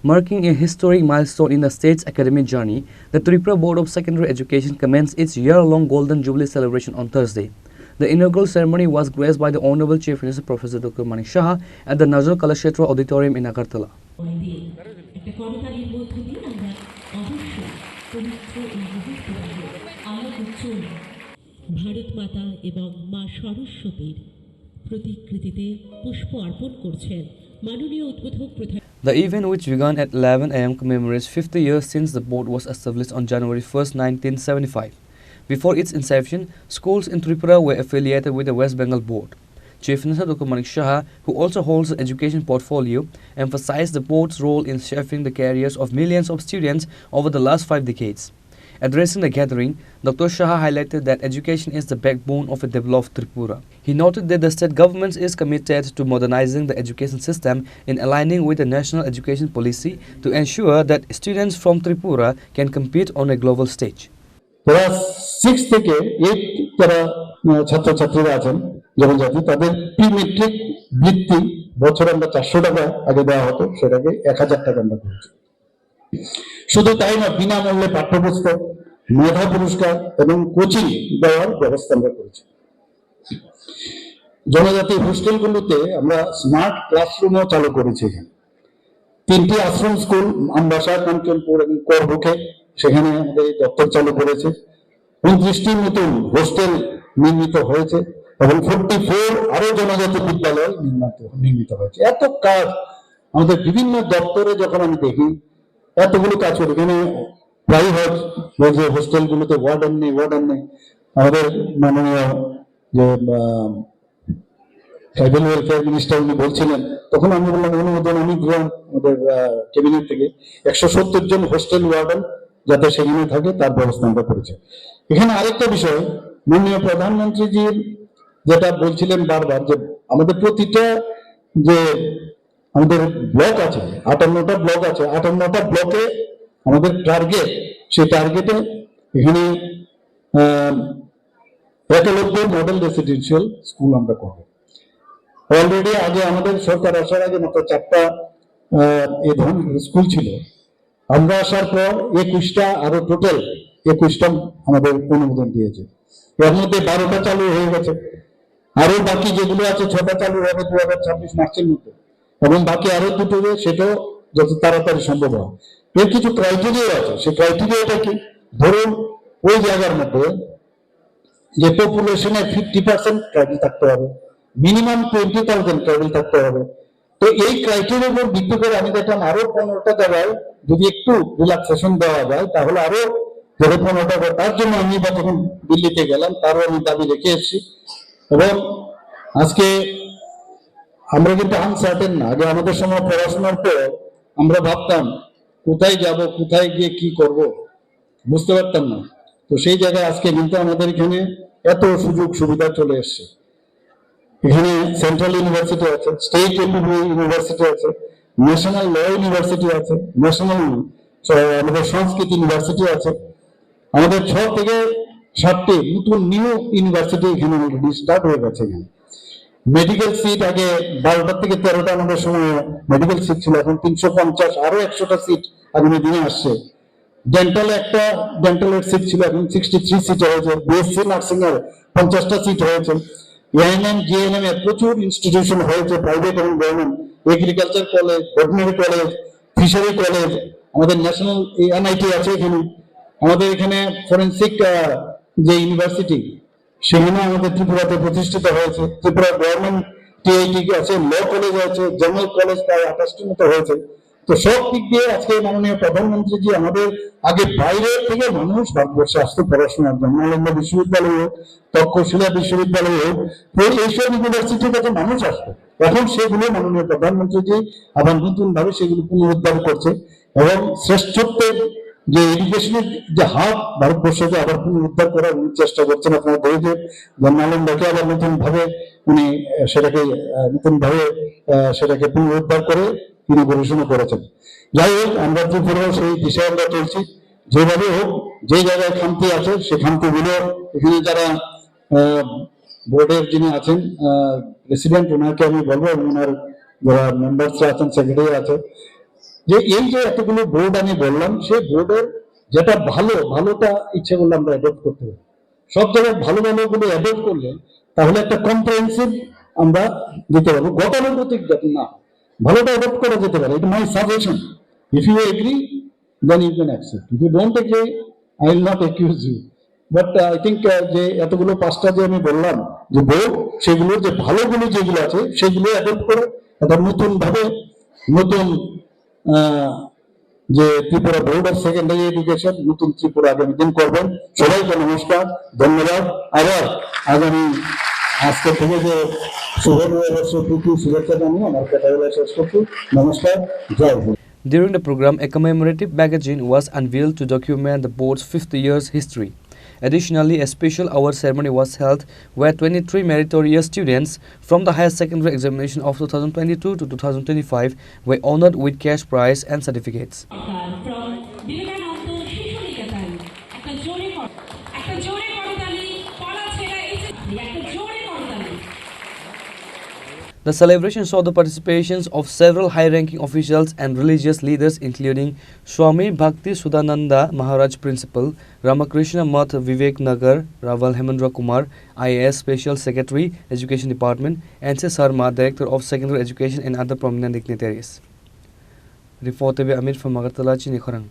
Marking a historic milestone in the state's academic journey, the Tripura Board of Secondary Education commenced its year-long Golden Jubilee celebration on Thursday. The inaugural ceremony was graced by the Honorable Chief Minister Professor Dr. Manik Saha at the Nazrul Kalakshetra Auditorium in Agartala. Bharat মাতা এবং মা সরস্বতীর প্রতিকৃতিতে পুষ্প অর্পণ করছেন মাননীয় উদ্বোধক প্রধান। The event, which began at 11 a.m., commemorates 50 years since the board was established on January 1, 1975. Before its inception, schools in Tripura were affiliated with the West Bengal Board. Chief Minister Dr. Manik Saha, who also holds the education portfolio, emphasized the board's role in shaping the careers of millions of students over the last 5 decades. Addressing the gathering, Dr. Saha highlighted that education is the backbone of a developed Tripura. He noted that the state government is committed to modernizing the education system in aligning with the national education policy to ensure that students from Tripura can compete on a global stage. Class 6 থেকে 8 যারা ছাত্রছাত্রীরা আছেন জনজাতি তাদের pre metric বৃত্তি বছরে আমরা 400 টাকা আগে দেওয়া হতো, সেটাকে 1000 টাকা আমরা করেছি। শুধু তাই না, বিনামূল্যে পাঠ্যপুস্তক, মেধা পুরস্কার এবং কোচিং দেওয়ার ব্যবস্থা আমরা করেছি। জনজাতি হোস্টেলগুলোতে আমরা স্মার্ট ক্লাসরুমও চালু করেছি। 3টি আশ্রম স্কুল আমবাসা, কাঞ্চনপুর এবং করবুকে সেখানে আমাদের দপ্তর চালু করেছে। 29টি নতুন হোস্টেল নির্মিত হয়েছে এবং 44 আরো জনজাতি বিদ্যালয় নির্মিত হয়েছে। এত কাজ আমাদের বিভিন্ন দপ্তরে যখন আমি দেখি, এতগুলো কাজ করে এখানে প্রাইভেট যে হোস্টেলগুলোতে ওয়ার্ডেন নেই। আমাদের মাননীয় যে ট্রাইবাল ওয়েলফেয়ার মিনিস্টার উনি বলছিলেন, তখন আমি বললাম অনুমোদন আমি দিলাম আমাদের ক্যাবিনেট থেকে 170 জন হোস্টেল ওয়ার্ডেন যাতে সেখানে থাকে তার ব্যবস্থা আমরা করেছি। এখানে আরেকটা বিষয়, মাননীয় প্রধানমন্ত্রীজির যেটা বলছিলেন বারবার, যে আমাদের প্রতিটা যে আমাদের ব্লক আছে, 58টা ব্লক আছে, 58টা ব্লকে আমাদের টার্গেট, সেই টার্গেটে এখানে 91 মডেল রেসিডেন্সিয়াল স্কুল আমরা করবো। অলরেডি আগে আমাদের সরকার আসার আগে মাত্র 4টা এই ধরনের স্কুল ছিল। আমরা আসার পর 21টা, আরো টোটাল 21টা আমাদের অনুমোদন দিয়েছে। এর মধ্যে 12টা চালু হয়ে গেছে, আরো বাকি যেগুলো আছে 6টা চালু হবে 2026 মার্চের মধ্যে, এবং বাকি আরো দুটো সেটাও যত তাড়াতাড়ি সম্ভব হয়। এর কিছু ক্রাইটেরিয়া আছে। সেই ক্রাইটেরিয়াটা কি? ধরুন ওই জায়গার মধ্যে যে পপুলেশনের 50% ট্রাইবেল থাকতে হবে, মিনিমাম 20,000 ট্রাইবেল থাকতে হবে। তো এই ক্রাইটেরিয়ার উপর ভিত্তি করে আমি দেখলাম আরো 15টা জায়গায় যদি একটু রিল্যাক্সেশন দেওয়া যায় তাহলে আরো 15টা। তার জন্য আমি যখন দিল্লিতে গেলাম তারও আমি দাবি রেখে এসেছি। এবং আজকে আমরা কিন্তু আনসার্টেন না। আগে আমাদের সময় পড়াশোনার পর আমরা ভাবতাম কোথায় যাব, কোথায় গিয়ে কি করব, বুঝতে পারতাম না। তো সেই জায়গায় আজকে কিন্তু আমাদের এখানে এত সুযোগ সুবিধা চলে এসছে। এখানে সেন্ট্রাল ইউনিভার্সিটি আছে, স্টেট ইউনিভার্সিটি আছে, ন্যাশনাল ল ইউনিভার্সিটি আছে, ন্যাশনাল আমাদের সংস্কৃত ইউনিভার্সিটি আছে। আমাদের 6 থেকে 7টি নতুন নিউ ইউনিভার্সিটি এখানে অলরেডি স্টার্ট হয়ে গেছে। এখানে মেডিকেল সিট আগে 12টা থেকে 13টা আমাদের সময় মেডিকেল সিট ছিল, এখন 350 আরো 100টা সিট আগামী দিনে আসছে। ডেন্টালের সিট ছিল, এখন 63 সিট হয়েছে। বিএসসি নার্সিং এর 50টা সিট হয়েছে। এএনএম জিএনএম এর প্রচুর ইনস্টিটিউশন হয়েছে, প্রাইভেট এবং government. Agriculture college, veterinary college, fishery college, আমাদের ন্যাশনাল এনআইটি আছে এখানে। আমাদের এখানে ফরেন্সিক যে ইউনিভার্সিটি সেখানে আমাদের ত্রিপুরাতে প্রতিষ্ঠিত হয়েছে। ত্রিপুরা গভর্নমেন্ট টিআইটি আছে, ল কলেজ আছে, জেনারেল কলেজ প্রায় 28টির মতো হয়েছে। তো সব দিক দিয়ে আজকে মাননীয় প্রধানমন্ত্রীজি আমাদের আগে বাইরে থেকে মানুষ ভারতবর্ষে আসতে পড়াশোনার জন্য, নালন্দা বিশ্ববিদ্যালয় হোক, তক্ষশিলা বিশ্ববিদ্যালয় হোক, এইসব ইউনিভার্সিটির কাছে মানুষ আসতো। এখন সেগুলো মাননীয় প্রধানমন্ত্রীজি আবার নতুন ভাবে সেগুলো পুনরুদ্ধার করছে এবং শ্রেষ্ঠত্বের যে এডুকেশনের যে হাব ভারতবর্ষকে আবার পুনরুদ্ধার করার উনি চেষ্টা করছেন। আপনারা দেখেছেন নালন্দাকে আবার নতুন ভাবে উনি সেটাকে পুনরুদ্ধার করে তিনি গবেষণা করেছেন। যাই হোক, আমরা ত্রিপুরাও সেই দিশায় আমরা চলছি। যেভাবে হোক, যে জায়গায় খামতি আছে সে খামতিগুলো এখানে যারা বোর্ডের যিনি আছেন প্রেসিডেন্ট, ওনাকে আমি বলবো, এবং ওনার যারা মেম্বার্সরা আছেন, সেক্রেটারি আছে, যে এই যে এতগুলো বোর্ড আমি বললাম, সেই বোর্ডের যেটা ভালোটা ইচ্ছে করলে আমরা অ্যাডপ্ট করতে পারি। সব জায়গায় ভালোগুলো অ্যাডপ্ট করলে তাহলে একটা কম্প্রিহেন্সিভ আমরা দিতে পারবো, গতানুগতিক যাতে না, ভালোটা অ্যাডপ্ট করা যেতে পারে। এটা my suggestion. If you agree then you can accept, if you don't agree I will not accuse you. But I think যে এতগুলো 5টা যে আমি বললাম যে বোর্ড, সেগুলো যে ভালোগুলো যেগুলো আছে সেগুলো অ্যাডপ্ট করে একটা নতুন ভাবে নতুন যে Tripura board of secondary education, নতুন ত্রিপুরা আগামী দিন করবেন। সবাইকে নমস্কার, ধন্যবাদ। আবার আগামী আজকে থেকে যে শুভবর্ষ প্রীতি শুভেচ্ছা জানিয়ে আমার কথা বলা শেষ করছি। নমস্কার, জয় Hind. During the program, a commemorative magazine was unveiled to document the board's 50 years history. Additionally, a special award ceremony was held where 23 meritorious students from the higher secondary examination of 2022 to 2025 were honored with cash prize and certificates. from Vivekananda শিশু নিকেতন একটা জোরে করতালি পড়া ছেড়ে একটা জোরে করতালি। The celebration saw the participations of several high-ranking officials and religious leaders including Swami Bhakti Sudananda Maharaj Principal, Ramakrishna Math Vivek Nagar, Raval Hemendra Kumar, IAS Special Secretary, Education Department, N.C. Sarma, Director of Secondary Education and other prominent dignitaries. Report by Amir from Agartala, Chini Khorang.